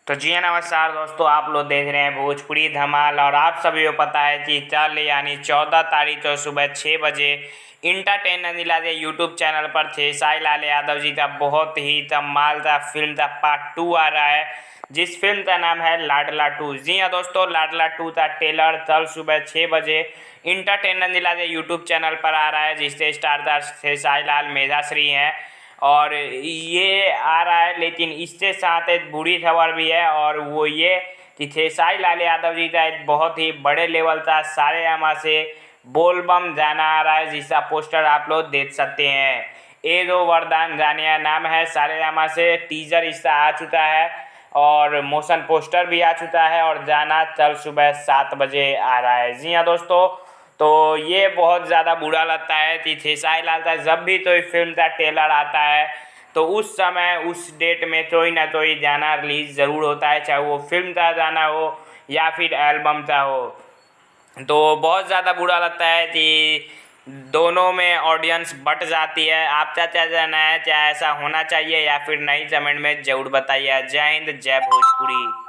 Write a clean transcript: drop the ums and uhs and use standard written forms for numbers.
तो जी हाँ, नमस्कार दोस्तों। आप लोग देख रहे हैं भोजपुरी धमाल और आप सभी को पता है कि कल यानी 14 तारीख को सुबह 6 बजे इंटरटेनर नीला के यूट्यूब चैनल पर खेसारी लाल यादव जी का बहुत ही धमाल का फिल्म का पार्ट 2 आ रहा है, जिस फिल्म का नाम है लाडला 2। जी हाँ दोस्तों, लाडला 2 का ट्रेलर कल सुबह 6 बजे इंटरटेनर नीला के यूट्यूब चैनल पर आ रहा है, जिससे स्टारर खेसारी लाल मेधाश्री हैं और ये आ रहा है। लेकिन इससे साथ एक बुरी खबर भी है और वो ये कि खेसारी लाल यादव जी का एक बहुत ही बड़े लेवल का सारेगामा से बोलबम गाना आ रहा है, जिसका पोस्टर आप लोग देख सकते हैं। ए दो वरदान गाने नाम है सारेगामा से। टीजर इसका आ चुका है और मोशन पोस्टर भी आ चुका है और गाना कल सुबह 7 बजे आ रहा है। जी हाँ दोस्तों, तो ये बहुत ज़्यादा बुरा लगता है कि खेसारी लाल का जब भी कोई फिल्म का ट्रेलर आता है तो उस समय उस डेट में कोई ना कोई गाना रिलीज ज़रूर होता है, चाहे वो फिल्म का गाना हो या फिर एल्बम का हो। तो बहुत ज़्यादा बुरा लगता है कि दोनों में ऑडियंस बट जाती है। आपका क्या कहना है, क्या ऐसा होना चाहिए या फिर नहीं? कमेंट में ज़रूर बताइए। जय हिंद, जय भोजपुरी।